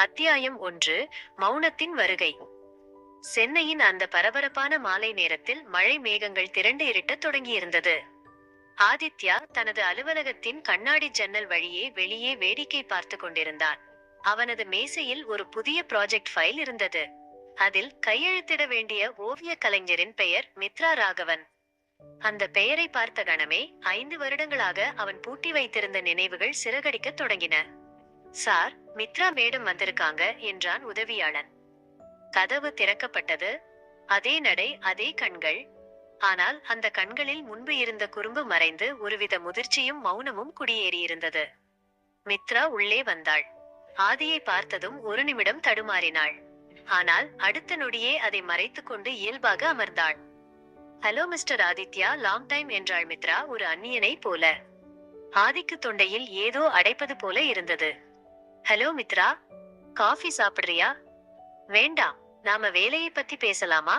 அத்தியாயம் 1. மௌனத்தின் வருகை. சென்னையின் அந்த பரபரப்பான மாலை நேரத்தில் மழை மேகங்கள் திரண்டு இருட்டத் தொடங்கியிருந்தது. ஆதித்யா தனது அலுவலகத்தின் கண்ணாடி ஜன்னல் வழியே வெளியே வேடிக்கை பார்த்து கொண்டிருந்தான். அவனது மேசையில் ஒரு புதிய ப்ராஜெக்ட் ஃபைல் இருந்தது. அதில் கையெழுத்திட வேண்டிய ஓவிய கலைஞரின் பெயர் மித்ரா ராகவன். அந்த பெயரை பார்த்த கணமே 5 வருடங்களாக அவன் பூட்டி வைத்திருந்த நினைவுகள் சிறகடிக்கத் தொடங்கின. சார், மித்ரா மேடம் வந்திருக்காங்க என்றான் உதவியாளன். கதவு திறக்கப்பட்டது. அதே நடை, அதே கண்கள். ஆனால் அந்த கண்களில் முன்பு இருந்த குறும்பு மறைந்து ஒருவித முதிர்ச்சியும் மௌனமும் குடியேறியிருந்தது. மித்ரா உள்ளே வந்தாள். ஆதியை பார்த்ததும் ஒரு நிமிடம் தடுமாறினாள். ஆனால் அடுத்த நொடியே அதை மறைத்து கொண்டு இயல்பாக அமர்ந்தாள். Hello mister Aditya, long time என்றாள் மித்ரா ஒரு அந்நியனை போல. ஆதிக்கு தொண்டையில் ஏதோ அடைப்பது போல இருந்தது. ஹலோ மித்ரா, காஃபி சாப்பிடுறியா? வேண்டாம், நாம வேலையை பத்தி பேசலாமா?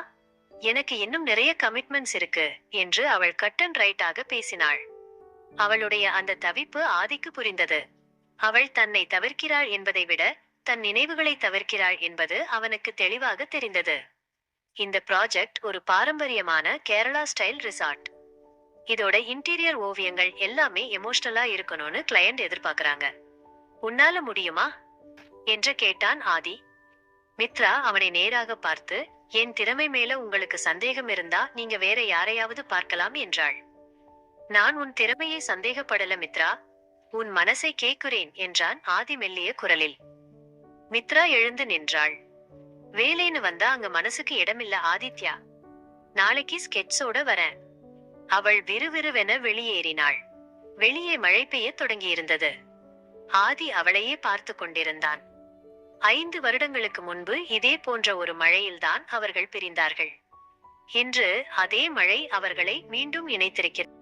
எனக்கு இன்னும் நிறைய கமிட்மெண்ட்ஸ் இருக்கு என்று அவள் கட் அண்ட் ரைட்டாக பேசினாள். அவளுடைய அந்த தவிப்பு ஆதிக்கு புரிந்தது. அவள் தன்னை தவிர்க்கிறாள் என்பதை விட தன் நினைவுகளை தவிர்க்கிறாள் என்பது அவனுக்கு தெளிவாக தெரிந்தது. இந்த ப்ராஜெக்ட் ஒரு பாரம்பரியமான கேரளா ஸ்டைல் ரிசார்ட். இதோட இன்டீரியர் ஓவியங்கள் எல்லாமே எமோஷனலா இருக்கணும்னு கிளையண்ட் எதிர்பார்க்கறாங்க. உன்னால முடியுமா என்று கேட்டான் ஆதி. மித்ரா அவனை நேராக பார்த்து, என் திறமை மேல உங்களுக்கு சந்தேகம் இருந்தா நீங்க வேற யாரையாவது பார்க்கலாம் என்றாள். நான் உன் திறமையை சந்தேகப்படல மித்ரா, உன் மனசை கேட்கிறேன் என்றான் ஆதி மெல்லிய குரலில். மித்ரா எழுந்து நின்றாள். வேலைன்னு வந்தா அங்க மனசுக்கு இடமில்ல ஆதித்யா. நாளைக்கு ஸ்கெட்சோட வரேன். அவள் விறுவிறுவென வெளியேறினாள். வெளியே மழை பெய்ய தொடங்கியிருந்தது. ஆதி அவளையே பார்த்து கொண்டிருந்தான். 5 வருடங்களுக்கு முன்பு இதே போன்ற ஒரு மழையில்தான் அவர்கள் பிரிந்தார்கள். இன்று அதே மழை அவர்களை மீண்டும் இணைத்திருக்கிறது.